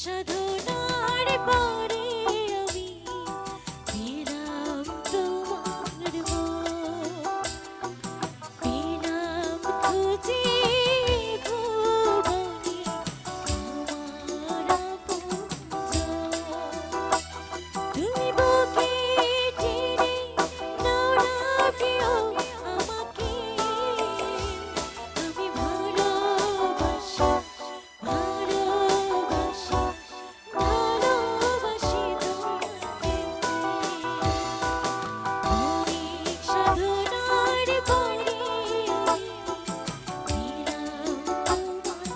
সাধনার পরে আমি পেলাম তোমার পেলাম খুঁজে ভুবনে আমার আপনজন। তুমি বুকে টেনে নাও না প্রিয় আমাকে, আমি ভালোবাসি ভালোবাসি ভালোবাসি তোমাকে। অনেক সাধনার পরে আমি পেলাম তোমার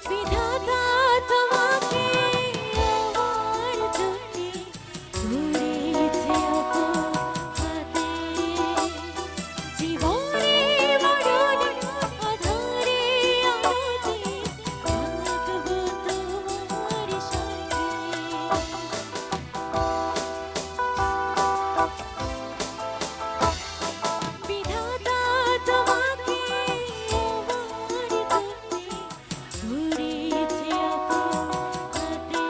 বিধাতা তোমাকে আমার জন্যে ধরেছে আপন হাতে। জীবনে মরণে আঁধারে আলোতে থাকবো তোমার সাথে। বিধাতা তোমাকে আমার জন্যে ধরেছে আপন হাতে।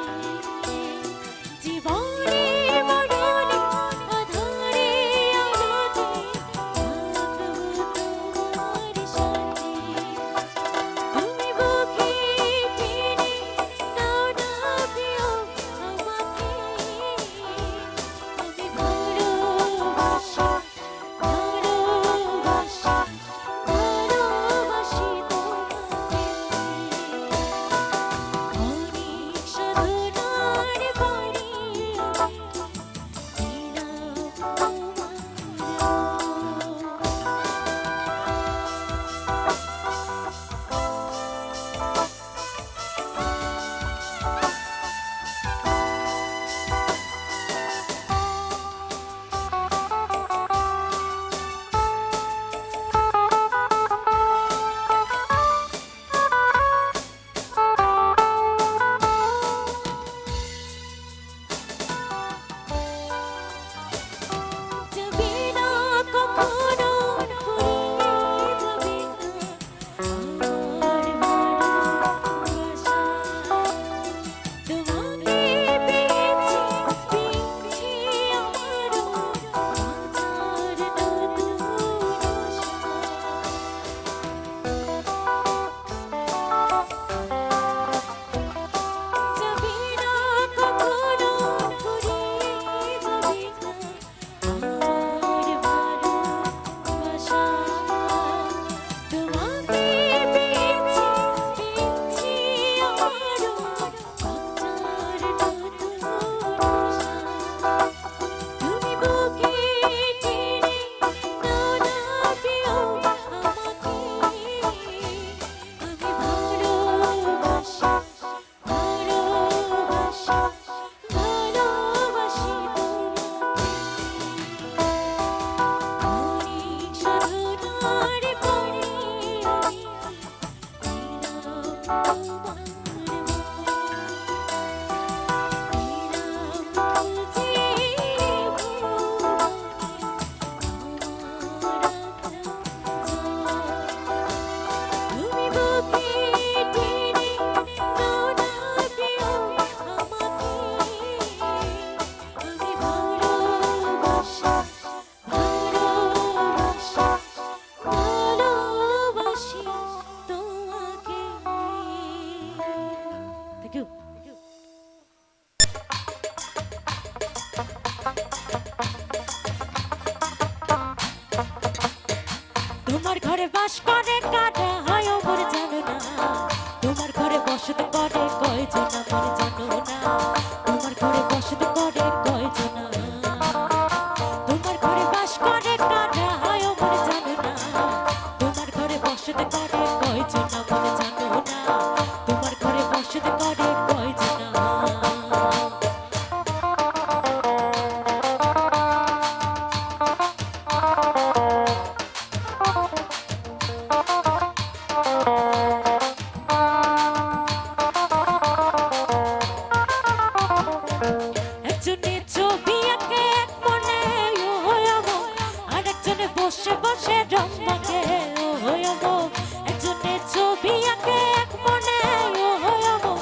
জীবনে মরণে আঁধারে আলোতে থাকবো তোমার সাথে। তুমি বুকে টেনে নাও না প্রিয় আমাকে, আমি ভালোবাসি ভালোবাসি ভালোবাসি তোমাকে। অনেক সাধনার পরে আমি পেলাম যাবে না কখনো ফুরিয়ে যাবে না আমার ভালোবাসা। তোমাকে পেয়েছি পেয়েছি আমারও বাঁচার নতুন আশা। যাবে না কখনো ফুরিয়ে যাবে না আমার ভালোবাসা। তোমাকে পেয়েছি পেয়েছি আমারও বাঁচার নতুন আশা। তুমি বুকে টেনে নাও না প্রিয় আমাকে, আমি ভালোবাসি ভালোবাসি ভালোবাসি তোমাকে। অনেক সাধনার পরে আমি পেলাম তোমার পেলাম খুঁজে ভুবনে আমার আপনজন। তুমি বুকে টেনে নাও না প্রিয় আমাকে, আমি ভালোবাসি ভালোবাসি ভালোবাসি তোমাকে। Thank you. তোমার ঘরে বাস করে কাটা হয় ওপর জানো না, তোমার ঘরে বসত করে কয়জন আমার জানো না। তোমার ঘরে বসত করে কয়জন, তোমার ঘরে বাস করে কাটা হয় ওপর জানো না। তোমার ঘরে বসত করে কয়জন আমার জানো না। তোমার ঘরে বসত করে কয়জন। বসে রং মাখে ও হইয়াবো একজনে ছবি আঁকে এক মনে ও হইয়াবো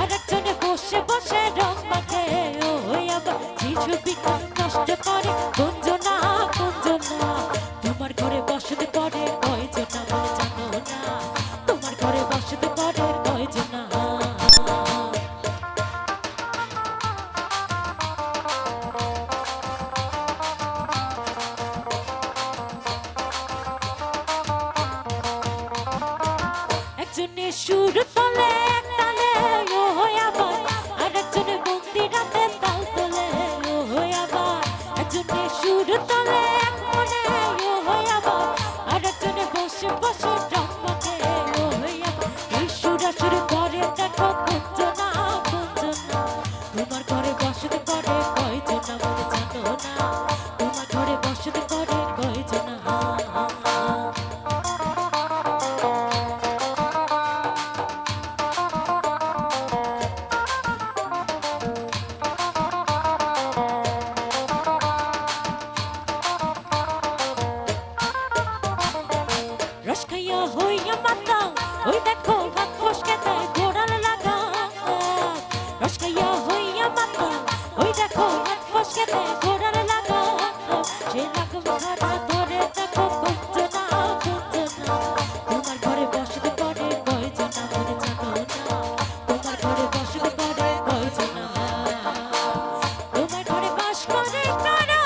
আর একজনে বসে বসে রং মাখে ও হইয়াবো শিশুবিকা নষ্ট করে কুঞ্জনা কুঞ্জনা তোমার ঘরে বসত করে কয়জনা বলে জানো না তোমার ঘরে বসত করে কয়জনা একজনে সুর তোলে এক তালে ও হই আবার আর একজনে মন্দিরাতে তাল তোলে ও হই আবার একজনে সুর তোলে এক মনে ও হই আবার আর একজনে বসে বসে রং মাখে ও হই আবার এই সুরাসুর করে দেখো কুঞ্জনা কুঞ্জনা তোমার ঘরে বসত করে কয়জনা বলে জানো না তোমার ঘরে বসত করে কয়জনা রস খাইয়া হইয়া মাতা ওই দেখো হাত ফসকে দেয় ঘোড়ার লাগা রস খাইয়া হইয়া মাতা ওই দেখো হাত ফসকে দেয় ঘোড়ার লাগা সে লাগা মারা ধরে দেখো কুঞ্জনা কুঞ্জনা তোমার ঘরে বসত করে কয়জনা মনে জানো না তোমার ঘরে বসত করে কয়জনা তোমার ঘরে বাস করে কারা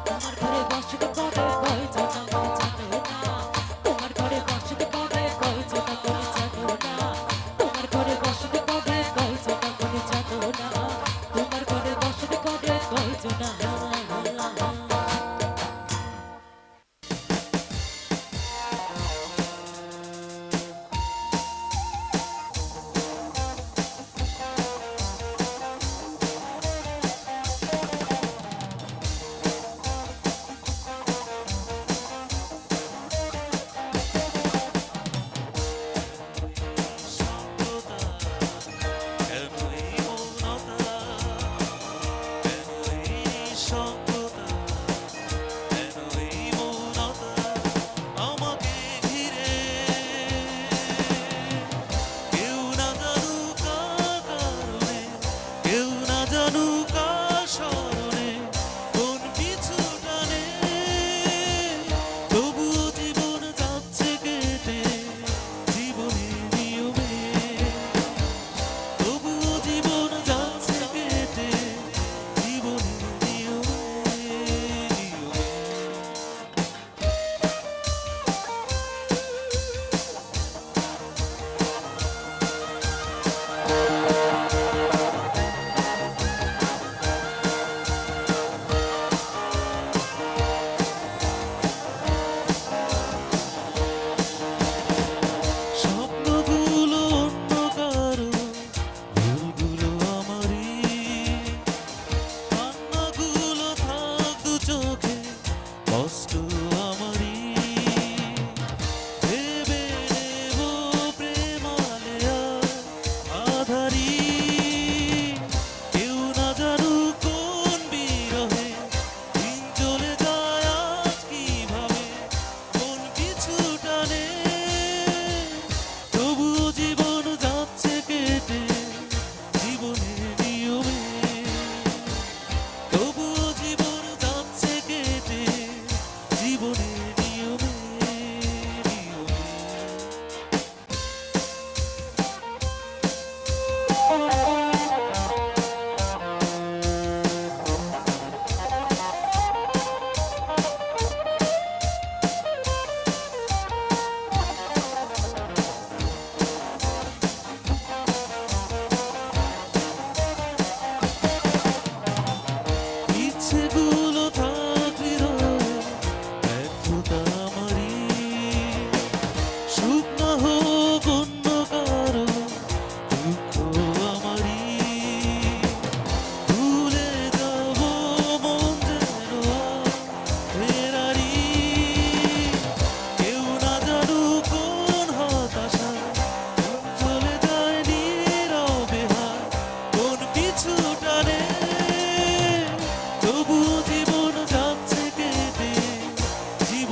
তোমার ঘরে বসত করে কয়জনা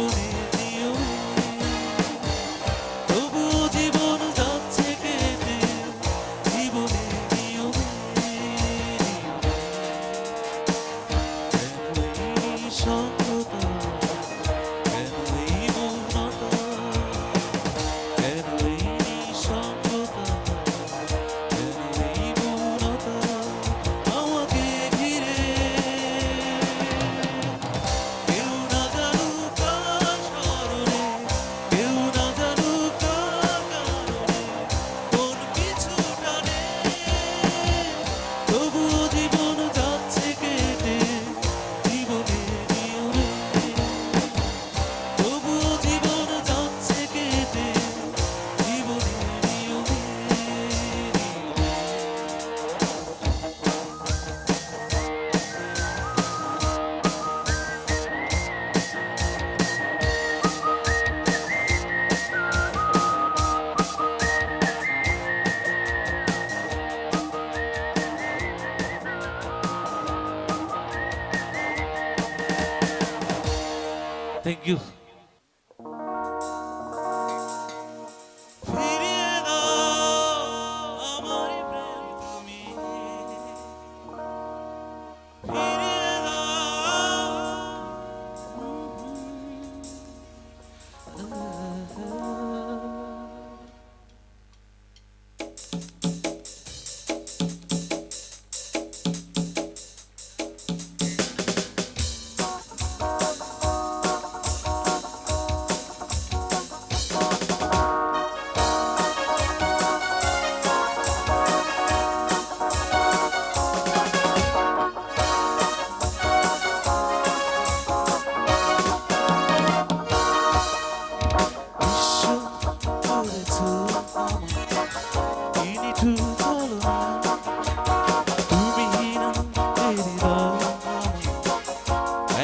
জীবনের নিয়মে তবুও জীবন যাচ্ছে কেটে জীবনের নিয়মে কেন এই সঙ্গতা কেন এই মৌনতা কেন এই নিঃসঙ্গতা কেন এই মৌনতা আমাকে ঘিরে কেউ না জানুক কার স্মরণে কেউ না জানুক কার কারণে কোন কিছু টানে তবুও জীবন যাচ্ছে কেটে জীবনের নিয়মে তবুও জীবন যাচ্ছে কেটে জীবনের নিয়মে থ্যাংক ইউ ফিরিয়ে দাও আমার প্রেম তুমি ফিরিয়ে দাও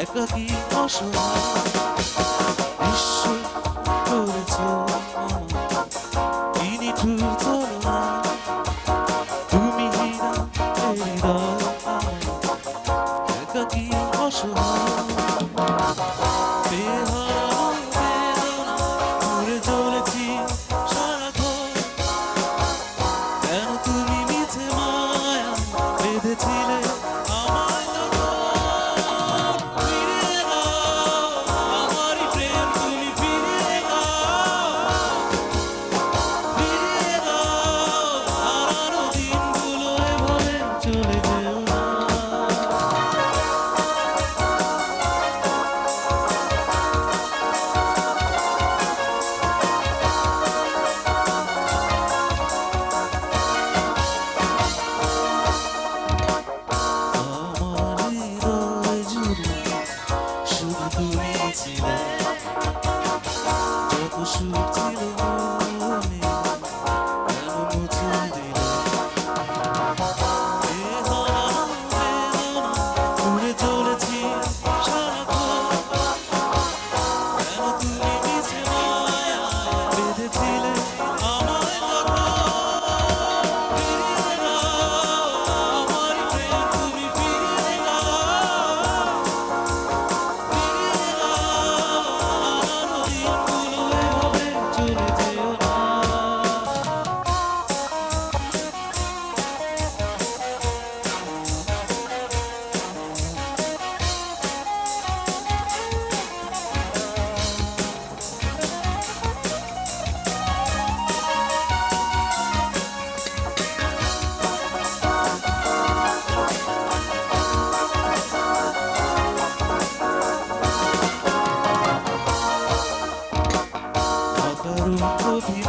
একাকী অসহায় ঈশ্বর করেছ কি নিঠুর ছলনা তুমি হীনা হৃদয় একাকী অসহায় বেহারানো বেদনা ঘুরে চলেছি সারাক্ষণ কেন তুমি মিছে মায়া বেঁধেছিলে আমায় ফিরিয়ে দাও আমারই প্রেম তুমি ফিরিয়ে দাও হারানো দিনগুলো এভাবে চলে যেও না আমার হৃদয় জুড়ে শুধু তুমি ছিলে যত সুখ ছিল মনে কেন মুছে দিলে বেহারানো বেদনা ঘুরে চলেছি সারাক্ষণ কেন তুমি মিছে মায়া বেঁধেছিলে আমায় ফিরিয়ে দাও আমারই প্রেম তুমি ফিরিয়ে দাও হারানো দিনগুলো এভাবে চলে যেও না অকারণ অভিমান